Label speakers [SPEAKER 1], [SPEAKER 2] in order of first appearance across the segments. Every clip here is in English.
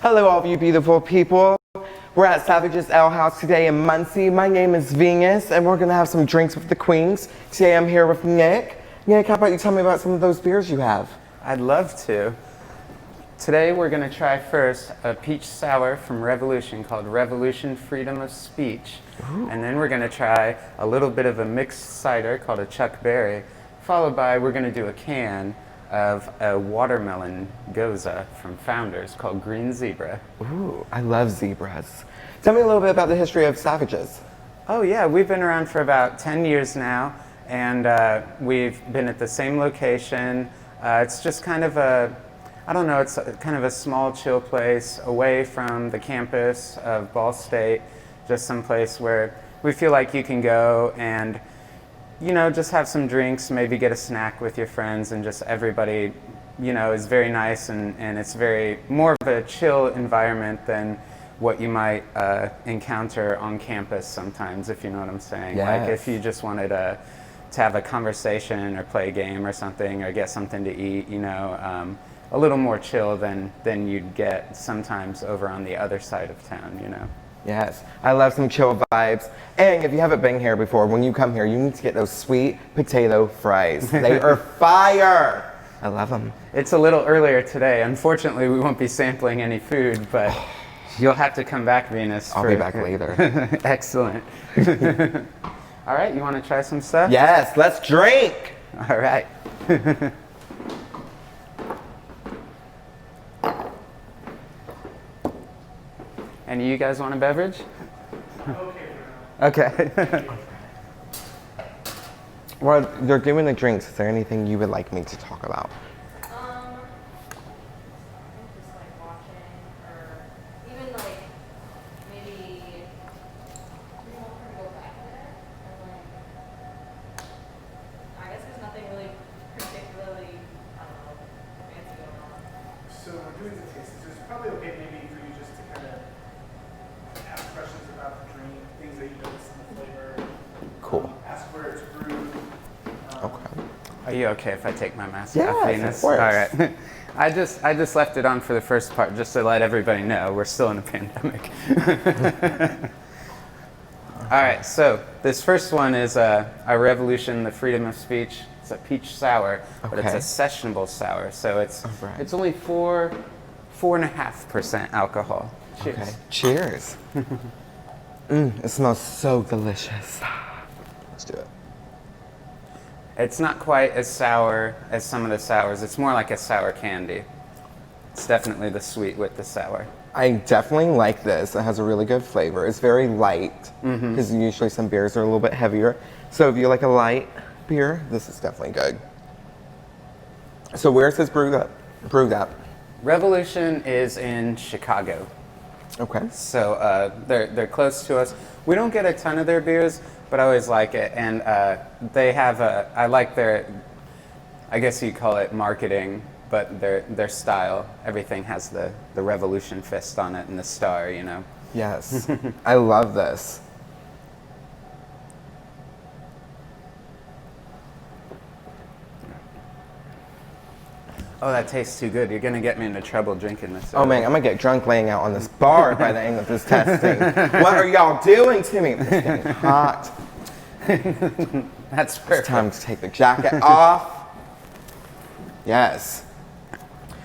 [SPEAKER 1] Hello, all of you beautiful people. We're at Savage's Ale House today in Muncie. My name is Venus, and we're gonna have some drinks with the queens. Today I'm here with Nick. Nick, how about you tell me about some of those beers you have?
[SPEAKER 2] I'd love to. Today we're gonna try first a peach sour from Revolution called Revolution Freedom of Speech. Ooh. And then we're gonna try a little bit of a mixed cider called a Chuck Berry, followed by we're gonna do a can of a watermelon Goza from Founders called Green Zebra.
[SPEAKER 1] Ooh, I love zebras. Tell me a little bit about the history of Savage's.
[SPEAKER 2] Oh yeah, we've been around for about 10 years now, and we've been at the same location. It's just kind of a, I don't know, it's kind of a small, chill place away from the campus of Ball State, just some place where we feel like you can go and, you know, just have some drinks, maybe get a snack with your friends, and just everybody, you know, is very nice, and it's very more of a chill environment than what you might encounter on campus sometimes, if you know what I'm saying.
[SPEAKER 1] Yes.
[SPEAKER 2] Like if you just wanted to have a conversation or play a game or something or get something to eat, you know, a little more chill than you'd get sometimes over on the other side of town, you know.
[SPEAKER 1] Yes, I love some chill vibes. And if you haven't been here before, when you come here, you need to get those sweet potato fries. They are fire. I love them.
[SPEAKER 2] It's a little earlier today. Unfortunately, we won't be sampling any food, but you'll have to come back, Venus.
[SPEAKER 1] I'll be back later.
[SPEAKER 2] Excellent. All right, you want to try some stuff?
[SPEAKER 1] Yes, let's drink.
[SPEAKER 2] All right. And you guys want a beverage? Okay.
[SPEAKER 1] While they're doing the drinks, is there anything you would like me to talk about?
[SPEAKER 3] I think just like watching, or even like maybe we want her to go back there, and like I guess there's nothing really particularly, I don't know, fancy going on.
[SPEAKER 4] So we're doing the tasting, so it's probably okay maybe for you just to kind of ask questions about the drink, things that you notice in the flavor.
[SPEAKER 1] Cool.
[SPEAKER 4] Ask where it's brewed.
[SPEAKER 1] Okay.
[SPEAKER 2] Are you okay if I take my mask
[SPEAKER 1] Yes,
[SPEAKER 2] off, Venus?
[SPEAKER 1] of course.
[SPEAKER 2] All right. I just left it on for the first part just to let everybody know we're still in a pandemic. All right, so this first one is a Revolution, the Freedom of Speech. It's a peach sour, but it's
[SPEAKER 1] Okay.
[SPEAKER 2] a sessionable sour, so it's
[SPEAKER 1] Alright.
[SPEAKER 2] it's only 4.5% alcohol. Cheers.
[SPEAKER 1] Okay. Cheers. It smells so delicious. Let's do it.
[SPEAKER 2] It's not quite as sour as some of the sours. It's more like a sour candy. It's definitely the sweet with the sour.
[SPEAKER 1] I definitely like this. It has a really good flavor. It's very light, because usually some beers are a little bit heavier. So if you like a light beer, this is definitely good. So where's this brewed at?
[SPEAKER 2] Revolution is in Chicago.
[SPEAKER 1] Okay.
[SPEAKER 2] So they're close to us. We don't get a ton of their beers, but I always like it. And they have I like their, I guess you'd call it marketing, but their style. Everything has the Revolution fist on it and the star, you know.
[SPEAKER 1] Yes. I love this.
[SPEAKER 2] Oh, that tastes too good. You're gonna get me into trouble drinking this.
[SPEAKER 1] Oh man, I'm gonna get drunk laying out on this bar by the end of this testing. What are y'all doing to me? It's getting hot.
[SPEAKER 2] That's
[SPEAKER 1] It's
[SPEAKER 2] perfect.
[SPEAKER 1] time to take the jacket off. Yes.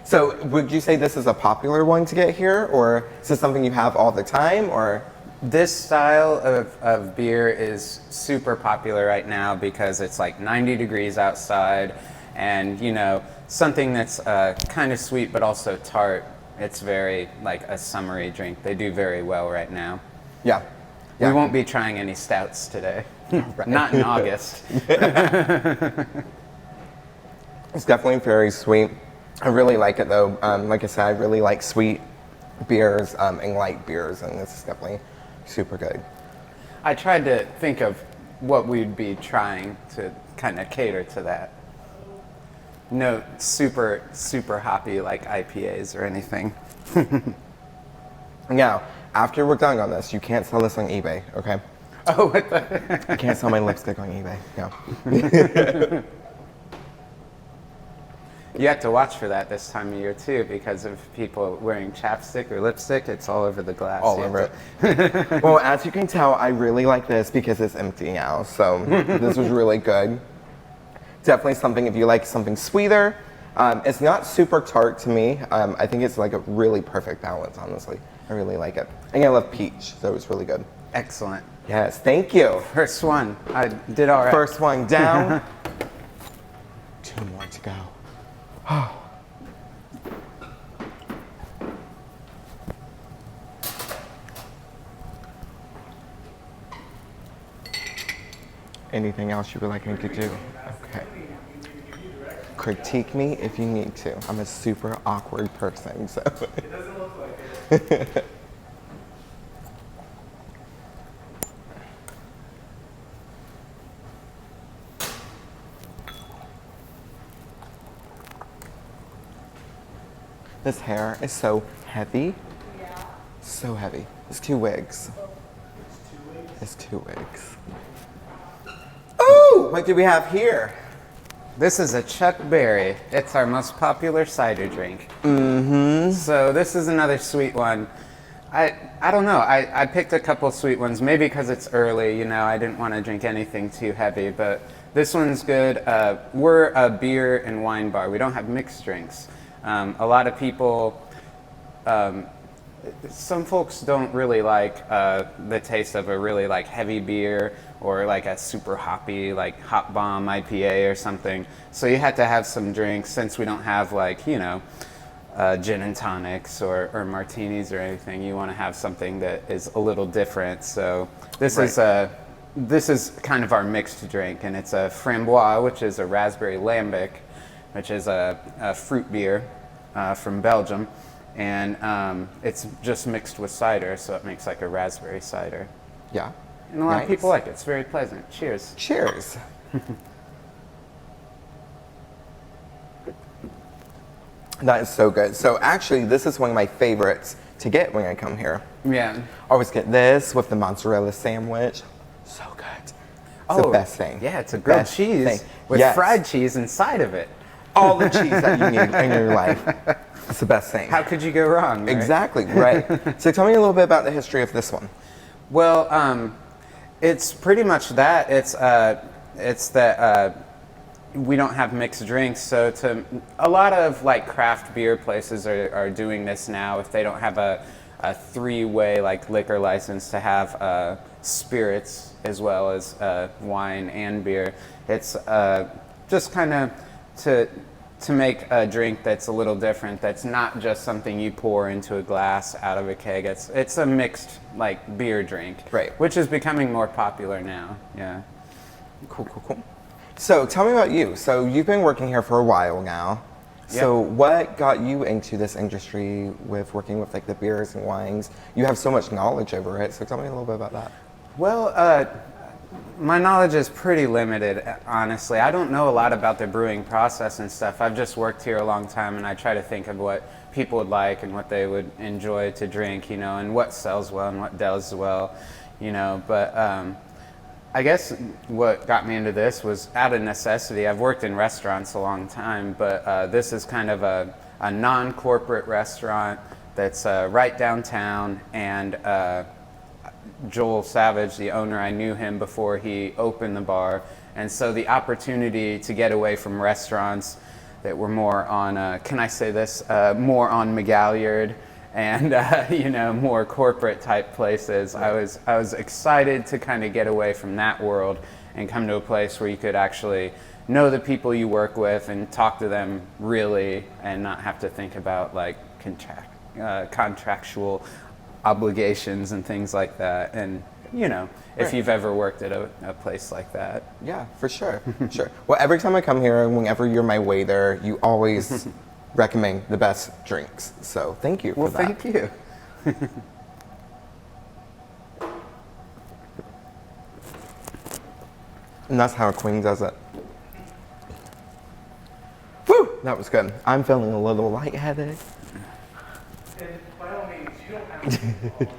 [SPEAKER 1] So would you say this is a popular one to get here, or is this something you have all the time, or?
[SPEAKER 2] This style of beer is super popular right now because it's like 90 degrees outside, and you know, something that's kind of sweet but also tart. It's very like a summery drink. They do very well right now.
[SPEAKER 1] Yeah.
[SPEAKER 2] We won't be trying any stouts today. Not in August.
[SPEAKER 1] It's definitely very sweet. I really like it though. Like I said, I really like sweet beers and light beers, and this is definitely super good.
[SPEAKER 2] I tried to think of what we'd be trying to kind of cater to that. No super hoppy like IPAs or anything.
[SPEAKER 1] Now, after we're done on this, you can't sell this on eBay, okay?
[SPEAKER 2] Oh, what the?
[SPEAKER 1] I can't sell my lipstick on eBay. No.
[SPEAKER 2] You have to watch for that this time of year too, because of people wearing chapstick or lipstick. It's all over the glass.
[SPEAKER 1] All
[SPEAKER 2] You
[SPEAKER 1] over
[SPEAKER 2] have
[SPEAKER 1] it. Well, as you can tell, I really like this because it's empty now. So this was really good. Definitely something if you like something sweeter. It's not super tart to me. I think it's like a really perfect balance, honestly. I really like it. And I love peach, so it's really good.
[SPEAKER 2] Excellent.
[SPEAKER 1] Yes, thank you.
[SPEAKER 2] First one. I did all right.
[SPEAKER 1] First one down. 2 more to go. Anything else you would like me to do? Okay. Critique me if you need to. I'm a super awkward person, so.
[SPEAKER 4] It doesn't look like it.
[SPEAKER 1] This hair is so heavy.
[SPEAKER 3] Yeah.
[SPEAKER 1] So heavy. It's 2 wigs.
[SPEAKER 4] It's 2 weeks.
[SPEAKER 1] It's 2 wigs. Oh, what do we have here?
[SPEAKER 2] This is a Chuck Berry. It's our most popular cider drink. Mm-hmm. So this is another sweet one. I don't know. I picked a couple sweet ones, maybe because it's early, you know, I didn't want to drink anything too heavy, but this one's good. We're a beer and wine bar. We don't have mixed drinks. A lot of people, some folks don't really like the taste of a really like heavy beer or like a super hoppy like Hop Bomb IPA or something. So you have to have some drinks since we don't have like, you know, gin and tonics or martinis or anything. You want to have something that is a little different. So this is kind of our mixed drink, and it's a Framboise, which is a raspberry lambic, which is a fruit beer from Belgium, and it's just mixed with cider, so it makes like a raspberry cider.
[SPEAKER 1] Yeah.
[SPEAKER 2] And a lot of people like it. It's very pleasant. Cheers.
[SPEAKER 1] Cheers. That is so good. So actually, this is one of my favorites to get when I come here.
[SPEAKER 2] Yeah.
[SPEAKER 1] I always get this with the mozzarella sandwich. So good. It's the best thing.
[SPEAKER 2] Yeah, it's a grilled
[SPEAKER 1] Best
[SPEAKER 2] cheese
[SPEAKER 1] thing.
[SPEAKER 2] with
[SPEAKER 1] Yes.
[SPEAKER 2] fried cheese inside of it.
[SPEAKER 1] All the cheese that you need in your life. It's the best thing.
[SPEAKER 2] How could you go wrong? Right?
[SPEAKER 1] Exactly, right. So tell me a little bit about the history of this one.
[SPEAKER 2] Well, it's pretty much that. It's that we don't have mixed drinks, so a lot of like craft beer places are doing this now. If they don't have a 3-way like liquor license to have spirits as well as wine and beer, it's just kind of to make a drink that's a little different, that's not just something you pour into a glass out of a keg. It's a mixed like beer drink,
[SPEAKER 1] Right.
[SPEAKER 2] which is becoming more popular now. Yeah.
[SPEAKER 1] Cool, cool, cool. So tell me about you. So you've been working here for a while now. So what got you into this industry with working with like the beers and wines? You have so much knowledge over it, so tell me a little bit about that.
[SPEAKER 2] Well, my knowledge is pretty limited, honestly. I don't know a lot about the brewing process and stuff. I've just worked here a long time, and I try to think of what people would like and what they would enjoy to drink, you know, and what sells well and what does well, you know. But I guess what got me into this was out of necessity. I've worked in restaurants a long time, but this is kind of a non-corporate restaurant that's right downtown, and Joel Savage, the owner, I knew him before he opened the bar, and so the opportunity to get away from restaurants that were more on, can I say this, more on McGalliard and you know, more corporate type places. I was excited to kind of get away from that world and come to a place where you could actually know the people you work with and talk to them really, and not have to think about like contractual obligations and things like that. And you know, if you've ever worked at a place like that.
[SPEAKER 1] Yeah, for sure, sure. Well, every time I come here, whenever you're my waiter, you always recommend the best drinks. So thank you for that.
[SPEAKER 2] Well, thank you.
[SPEAKER 1] And that's how a queen does it. Woo! That was good. I'm feeling a little lightheaded.
[SPEAKER 4] And by all means, you don't have to do all of it.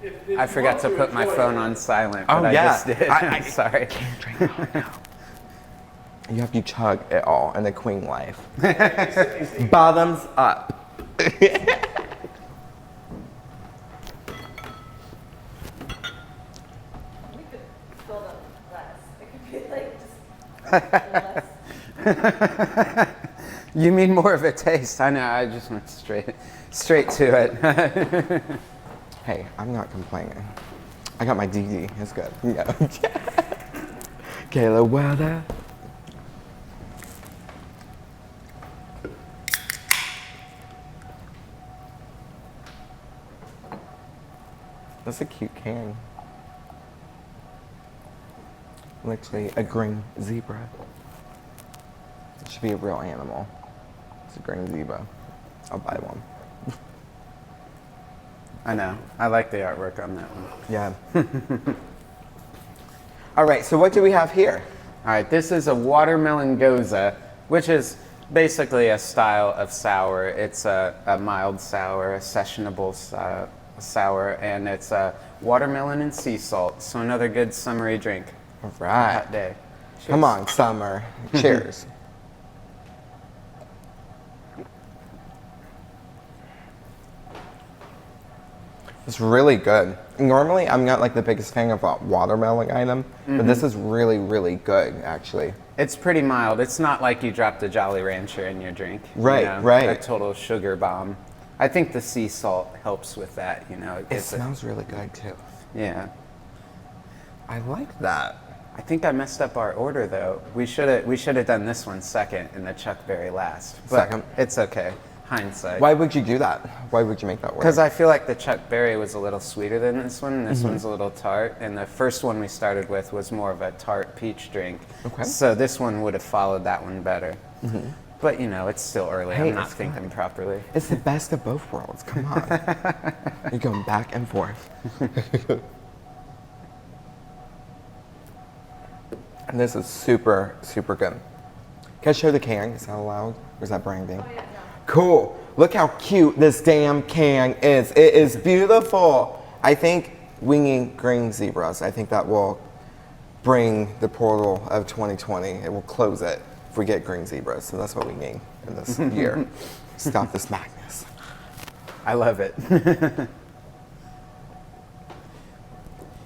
[SPEAKER 4] If
[SPEAKER 2] I
[SPEAKER 4] you
[SPEAKER 2] forgot
[SPEAKER 4] want
[SPEAKER 2] to put my
[SPEAKER 4] enjoy
[SPEAKER 2] phone
[SPEAKER 4] it.
[SPEAKER 2] on silent,
[SPEAKER 1] Oh,
[SPEAKER 2] but I
[SPEAKER 1] yeah.
[SPEAKER 2] just did.
[SPEAKER 1] I
[SPEAKER 2] Sorry.
[SPEAKER 1] can't drink all now. You have to chug it all in the queen life. Bottoms up.
[SPEAKER 3] We could fill them less. It could be like just less.
[SPEAKER 2] You mean more of a taste? I know. I just went straight to it.
[SPEAKER 1] Hey, I'm not complaining. I got my DD. It's good. Yeah. Kayla Weather. That's a cute can. Literally a green zebra. It should be a real animal. It's a green zebra. I'll buy one.
[SPEAKER 2] I know. I like the artwork on that one.
[SPEAKER 1] Yeah. All right, so what do we have here?
[SPEAKER 2] All right, this is a watermelon Goza, which is basically a style of sour. It's a mild sour, a sessionable sour, and it's watermelon and sea salt. So another good summery drink.
[SPEAKER 1] All
[SPEAKER 2] On a
[SPEAKER 1] right.
[SPEAKER 2] hot day.
[SPEAKER 1] Come on, summer. Cheers. It's really good. Normally, I'm not like the biggest fan of a watermelon item, but this is really, really good, actually.
[SPEAKER 2] It's pretty mild. It's not like you dropped a Jolly Rancher in your drink.
[SPEAKER 1] Right, right.
[SPEAKER 2] A total sugar bomb. I think the sea salt helps with that, you know.
[SPEAKER 1] It smells really good, too.
[SPEAKER 2] Yeah.
[SPEAKER 1] I like that.
[SPEAKER 2] I think I messed up our order though. We should have done this one second and the Chuck Berry last. But
[SPEAKER 1] Second.
[SPEAKER 2] it's okay. Hindsight.
[SPEAKER 1] Why would you do that? Why would you make that work?
[SPEAKER 2] Because I feel like the Chuck Berry was a little sweeter than this one, and this one's a little tart. And the first one we started with was more of a tart peach drink.
[SPEAKER 1] Okay.
[SPEAKER 2] So this one would have followed that one better. But you know, it's still early.
[SPEAKER 1] Hey,
[SPEAKER 2] I'm not
[SPEAKER 1] it's
[SPEAKER 2] thinking
[SPEAKER 1] fine.
[SPEAKER 2] properly.
[SPEAKER 1] It's the best of both worlds. Come on. You're going back and forth. And this is super, super good. Can I show the can? Is that allowed? Or is that branding?
[SPEAKER 3] Oh yeah, no.
[SPEAKER 1] Cool. Look how cute this damn can is. It is beautiful. I think we need green zebras. I think that will bring the portal of 2020. It will close it if we get green zebras. So that's what we need in this year. Stop this madness.
[SPEAKER 2] I love it.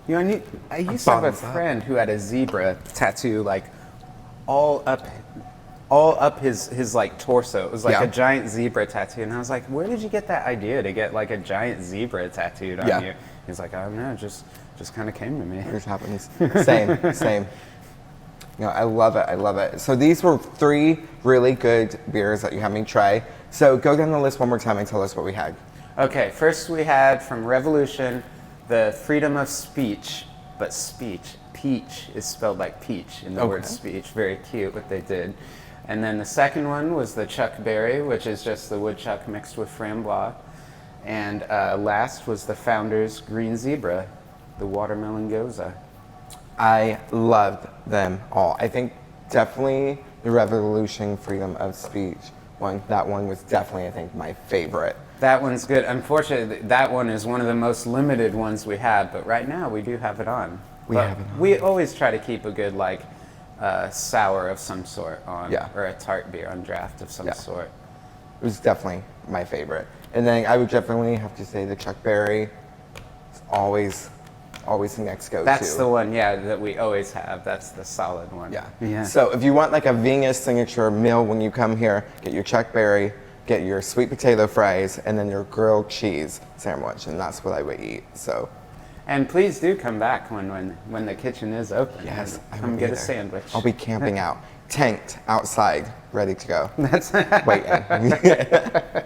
[SPEAKER 2] You know, I used to have a
[SPEAKER 1] Bottoms up.
[SPEAKER 2] friend who had a zebra tattoo like all up his like torso. It was like
[SPEAKER 1] Yeah.
[SPEAKER 2] a giant zebra tattoo, and I was like, where did you get that idea to get like a giant zebra tattooed on
[SPEAKER 1] Yeah.
[SPEAKER 2] you? He's like, I don't know, just kind of came to me.
[SPEAKER 1] Here's happens. Same, same. No, I love it. I love it. So these were 3 really good beers that you had me try. So go down the list one more time and tell us what we had.
[SPEAKER 2] Okay, first we had from Revolution the freedom of speech, but peach is spelled like peach in the word
[SPEAKER 1] Okay.
[SPEAKER 2] speech. Very cute what they did. And then the second one was the Chuck Berry, which is just the woodchuck mixed with Framboise. And last was the Founder's Green Zebra, the watermelon Goza.
[SPEAKER 1] I loved them all. I think definitely the Revolution Freedom of Speech one. That one was definitely, I think, my favorite.
[SPEAKER 2] That one's good. Unfortunately, that one is one of the most limited ones we have, but right now we do have it on.
[SPEAKER 1] We
[SPEAKER 2] But
[SPEAKER 1] have it on.
[SPEAKER 2] We always try to keep a good like sour of some sort on,
[SPEAKER 1] Yeah.
[SPEAKER 2] or a tart beer on draft of some
[SPEAKER 1] Yeah.
[SPEAKER 2] sort.
[SPEAKER 1] It was definitely my favorite. And then I would definitely have to say the Chuck Berry is always the next go-to.
[SPEAKER 2] That's the one, yeah, that we always have. That's the solid one.
[SPEAKER 1] Yeah.
[SPEAKER 2] Yeah.
[SPEAKER 1] So if you want like a Venus signature meal when you come here, get your Chuck Berry, get your sweet potato fries, and then your grilled cheese sandwich, and that's what I would eat. So
[SPEAKER 2] And please do come back when the kitchen is open.
[SPEAKER 1] yes, I will
[SPEAKER 2] Come
[SPEAKER 1] be
[SPEAKER 2] get a
[SPEAKER 1] there.
[SPEAKER 2] sandwich.
[SPEAKER 1] I'll be camping out, tanked outside, ready to go,
[SPEAKER 2] That's
[SPEAKER 1] waiting.